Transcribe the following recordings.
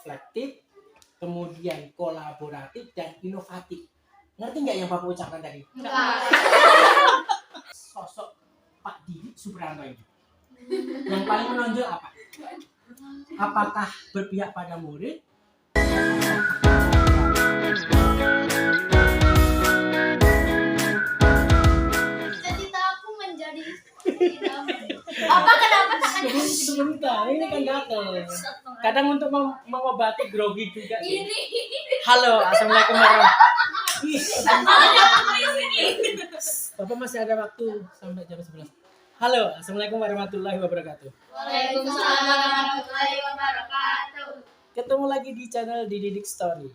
reflektif, kemudian kolaboratif dan inovatif. Ngerti nggak yang Bapak ucapkan tadi? Enggak. Sosok Pak Didi Suprianto ini yang paling menonjol apa? Apakah berpihak pada murid? Cita-cita aku menjadi apa kenapa tangannya Sebentar, ini kan gatel. Kadang untuk mengobati grogi juga sih. ini? Halo, assalamualaikum warahmatullahi wabarakatuh. Bapak masih ada waktu sampai jam 11. Halo, assalamualaikum warahmatullahi wabarakatuh. Waalaikumsalam warahmatullahi wabarakatuh. Ketemu lagi di channel Didik Story.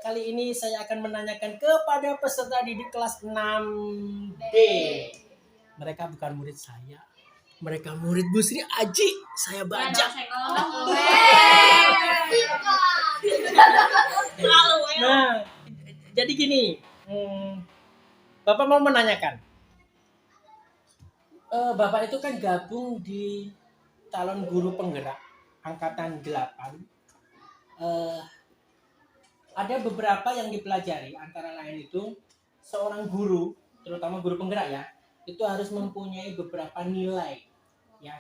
Kali ini saya akan menanyakan kepada peserta didik kelas 6D. Mereka bukan murid saya. Mereka murid Bu Sri Aji. Saya bajak. Nah, jadi gini. Bapak mau menanyakan. Bapak itu kan gabung di calon guru penggerak angkatan 8. Ada beberapa yang dipelajari, antara lain itu seorang guru, terutama guru penggerak ya, itu harus mempunyai beberapa nilai ya.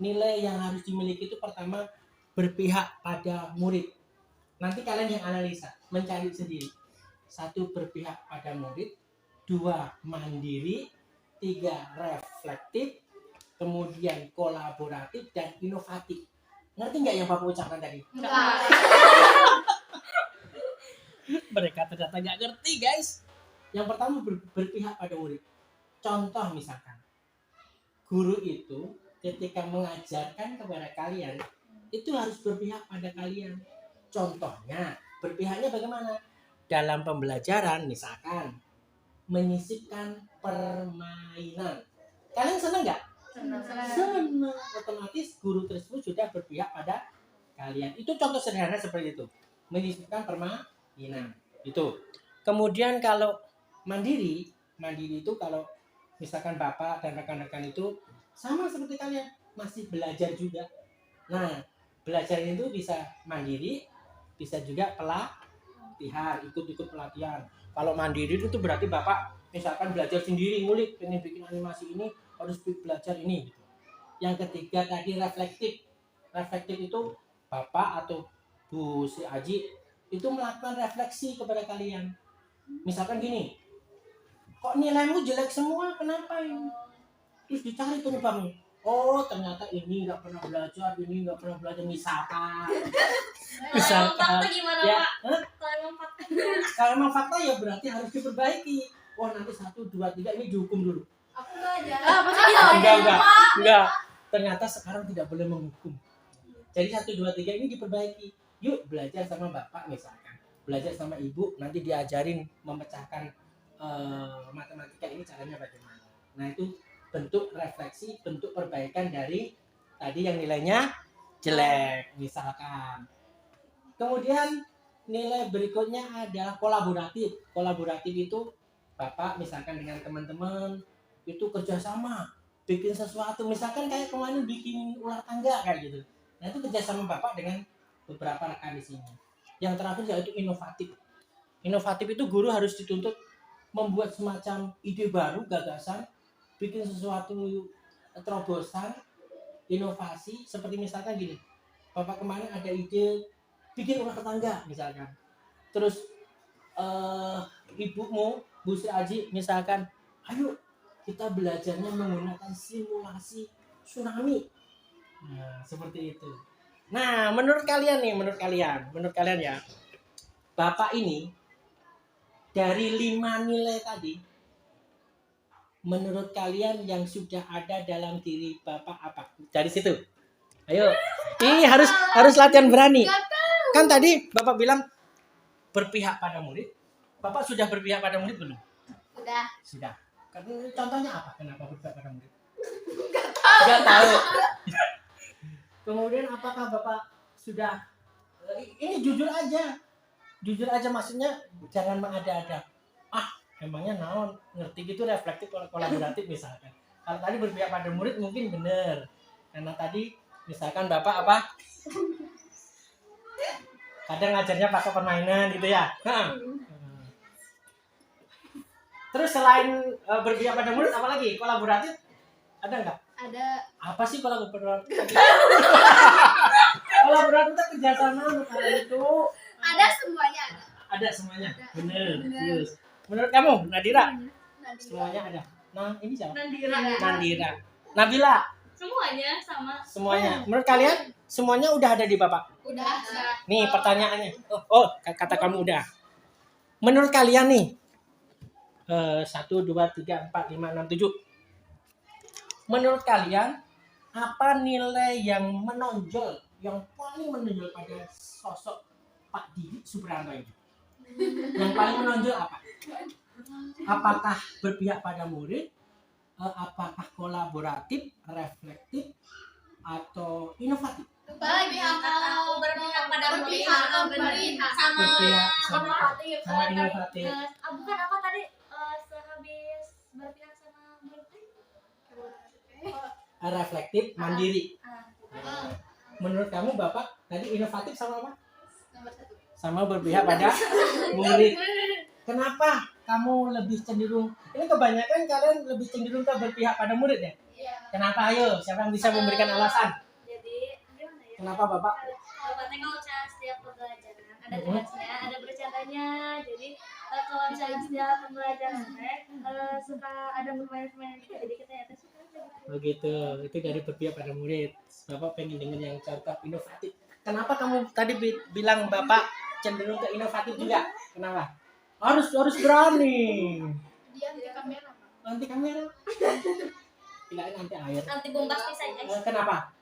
Nilai yang harus dimiliki itu pertama berpihak pada murid. Nanti kalian yang analisa, mencari sendiri. 1, berpihak pada murid. 2, mandiri. 3, reflektif. Kemudian kolaboratif dan inovatif. Ngerti nggak yang Bapak ucapkan tadi? Enggak. Mereka ternyata nggak ngerti, guys. Yang pertama berpihak pada murid. Contoh misalkan, guru itu ketika mengajarkan kepada kalian itu harus berpihak pada kalian. Contohnya, berpihaknya bagaimana? Dalam pembelajaran misalkan menyisipkan permainan. Kalian senang nggak? Senang. Otomatis guru tersebut sudah berpihak pada kalian. Itu contoh sederhana seperti itu. Menyisipkan permainan. Itu. Kemudian kalau mandiri itu kalau misalkan Bapak dan rekan-rekan itu sama seperti kalian, masih belajar juga. Nah, belajar itu bisa mandiri, bisa juga pelatihan, ikut-ikut pelatihan. Kalau mandiri itu berarti Bapak misalkan belajar sendiri, ngulik, pengen bikin animasi ini, harus belajar ini. Gitu. Yang ketiga tadi reflektif. Reflektif itu Bapak atau Bu Sri Aji itu melakukan refleksi kepada kalian. Misalkan gini, kok nilaimu jelek semua, kenapa ini? Terus dicari penyebabnya. Oh, ternyata ini nggak pernah belajar, ini nggak pernah belajar, misalkan. Fakta gimana, Ya, Pak? kalau emang fakta ya berarti harus diperbaiki. Oh, nanti 1, 2, 3 ini dihukum dulu. Aku belajar. Enggak. Ternyata sekarang tidak boleh menghukum. Jadi 1, 2, 3 ini diperbaiki. Yuk belajar sama Bapak misalkan. Belajar sama Ibu, nanti diajarin memecahkan matematika ini caranya bagaimana. Nah, itu bentuk refleksi, bentuk perbaikan dari tadi yang nilainya jelek misalkan. Kemudian nilai berikutnya adalah kolaboratif. Kolaboratif itu Bapak misalkan dengan teman-teman itu kerjasama bikin sesuatu, misalkan kayak kemarin bikin ular tangga kayak gitu. Nah, itu kerjasama Bapak dengan beberapa rekan di sini. Yang terakhir yaitu inovatif. Inovatif itu guru harus dituntut membuat semacam ide baru, gagasan, bikin sesuatu terobosan, inovasi. Seperti misalkan gini, Bapak kemarin ada ide bikin ular tangga misalkan. Terus ibumu Bu Sri Aji misalkan, ayo kita belajarnya menggunakan simulasi tsunami. Nah, seperti itu. Nah, menurut kalian ya, Bapak ini dari 5 nilai tadi, menurut kalian yang sudah ada dalam diri Bapak apa? Dari situ. Ayo. Ini harus latihan berani. Kan tadi Bapak bilang berpihak pada murid. Bapak sudah berpihak pada murid belum? Sudah. Contohnya apa? Kenapa berpihak pada murid? Enggak tahu. Kemudian apakah Bapak sudah ini jujur aja maksudnya jangan mengada-ada. Emangnya naon ngerti gitu, reflektif kolaboratif misalkan. Kalau tadi berpihak pada murid mungkin benar. Karena tadi misalkan Bapak apa? Kadang ngajarnya pakai permainan gitu ya. Terus selain berpihak pada murid, apa lagi? Kolaboratif ada nggak? Ada. Apa sih kolaboratif? Kolaboratif itu kerjasama antara itu. Ada semuanya ada. Ada semuanya. Ada. Bener. Bener. Serius. Menurut kamu, Nadira? Nadira. Semuanya ada. Nah, ini siapa? Nandira. Nandira. Nabila. Semuanya sama. Semuanya. Menurut kalian semuanya udah ada di Bapak? Udah. Nih pertanyaannya. Kata kamu udah. Menurut kalian nih 1, 2, 3, 4, 5, 6, 7. Menurut kalian apa nilai yang menonjol, yang paling menonjol pada sosok Pak Didi Supriyanto ini? Yang paling menonjol apa? Apakah berpihak pada murid? Apakah kolaboratif, reflektif, atau inovatif? Berpihak pada pemerintah sama Berpihak sama inovatif. inovatif. Bukan apa tadi sehabis berpihak sama Reflektif, mandiri. Menurut kamu Bapak tadi inovatif sama apa? Nomor 1. Sama berpihak pada murid. Kenapa kamu lebih cenderung? Ini kebanyakan kalian lebih cenderung ke berpihak pada murid ya? Iya. Kenapa? Ayo, siapa yang bisa memberikan alasan? Jadi gimana ya? Kenapa Bapak? Bapaknya kalau misalnya setiap pembelajaran ada tugasnya, ada bercandanya. Jadi kalau misalnya setiap pembelajaran suka ada permainan-permainan gitu, jadi kita ya suka aja. Begitu, itu dari berpihak pada murid. Bapak pengen dengar yang contoh inovatif. Kenapa kamu tadi bilang Bapak cenderung ke inovatif juga? Kenapa? Harus berani. Dia anti kamera. Nanti kamera. Kirain nanti air. Anti bombastis aja. Kenapa?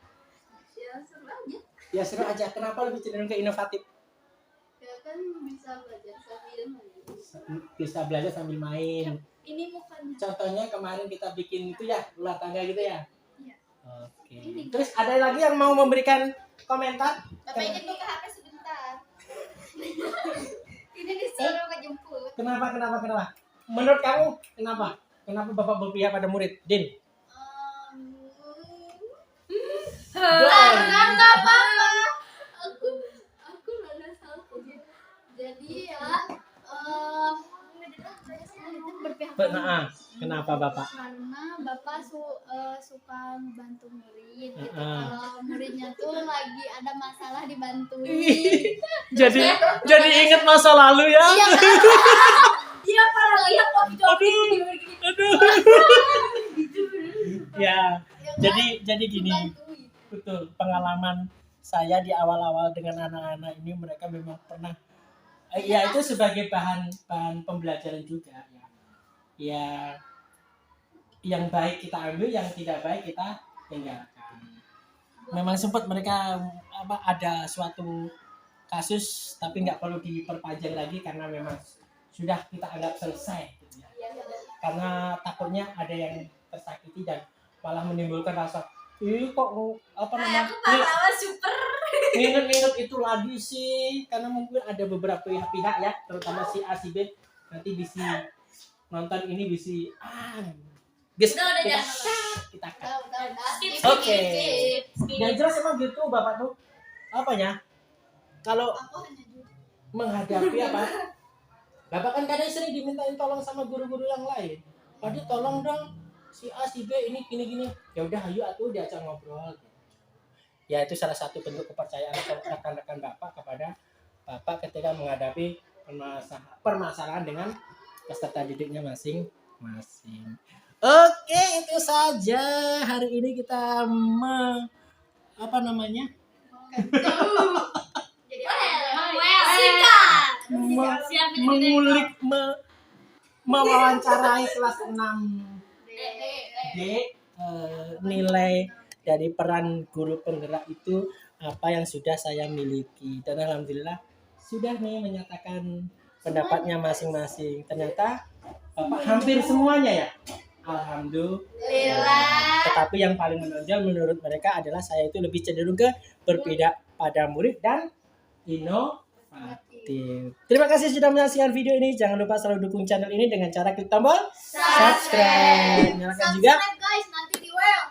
Ya seru aja. Ya seru aja. Kenapa lebih cenderung ke inovatif? Ya kan bisa belajar sambil main. Bisa belajar sambil main. Ini mukanya. Contohnya kemarin kita bikin itu ya, ular tangga gitu ya. Iya. Oke. Terus ada lagi yang mau memberikan komentar? Bapak ingin buka HP sebentar. Ini disuruh kejemput. Kenapa? Menurut kamu kenapa? Kenapa Bapak berpihak pada murid? Din. Nggak apa-apa. Aku rada salah. Jadi ya berpihak. Kenapa Bapak? Karena Bapak suka membantu murid gitu. Kalau muridnya tuh lagi ada masalah dibantuin. jadi ingat masa lalu ya? Iya kan? Iya apalagi aku Aduh. Ya, jadi gini. dibantuin. Betul, pengalaman saya di awal-awal dengan anak-anak ini mereka memang pernah ya itu sebagai bahan pembelajaran juga ya. Ya yang baik kita ambil, yang tidak baik kita tinggalkan. Memang sempat mereka ada suatu kasus tapi nggak perlu diperpanjang lagi karena memang sudah kita anggap selesai gitu ya. Karena takutnya ada yang tersakiti dan malah menimbulkan rasa kok Super. nginget itu lagi sih, karena mungkin ada beberapa pihak ya, terutama si A si B nanti bisa nonton ini bisa guys kita cut. Oke. Yang jelas emang gitu Bapak tuh apanya kalau menghadapi Bapak kan kadang sering dimintain tolong sama guru-guru yang lain. Padahal tolong dong si A si B ini gini. Ya udah ayo atuh diajak ngobrol. Ya itu salah satu bentuk kepercayaan rekan-rekan Bapak kepada Bapak ketika menghadapi permasalahan dengan peserta didiknya masing-masing. Oke, itu saja hari ini kita mengulik mewawancarai kelas 6 D nilai dari peran guru penggerak itu apa yang sudah saya miliki, dan alhamdulillah sudah nih menyatakan pendapatnya masing-masing. Ternyata Bapak hampir semuanya ya, alhamdulillah. Tetapi yang paling menonjol menurut mereka adalah saya itu lebih cenderung ke berpihak pada murid dan inovatif. Terima kasih sudah menyaksikan video ini. Jangan lupa selalu dukung channel ini dengan cara klik tombol subscribe. Nyalakan juga guys, nanti di well.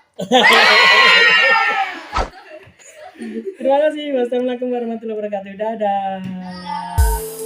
Terima kasih. Wassalamualaikum warahmatullahi wabarakatuh. Dadah. Dadah.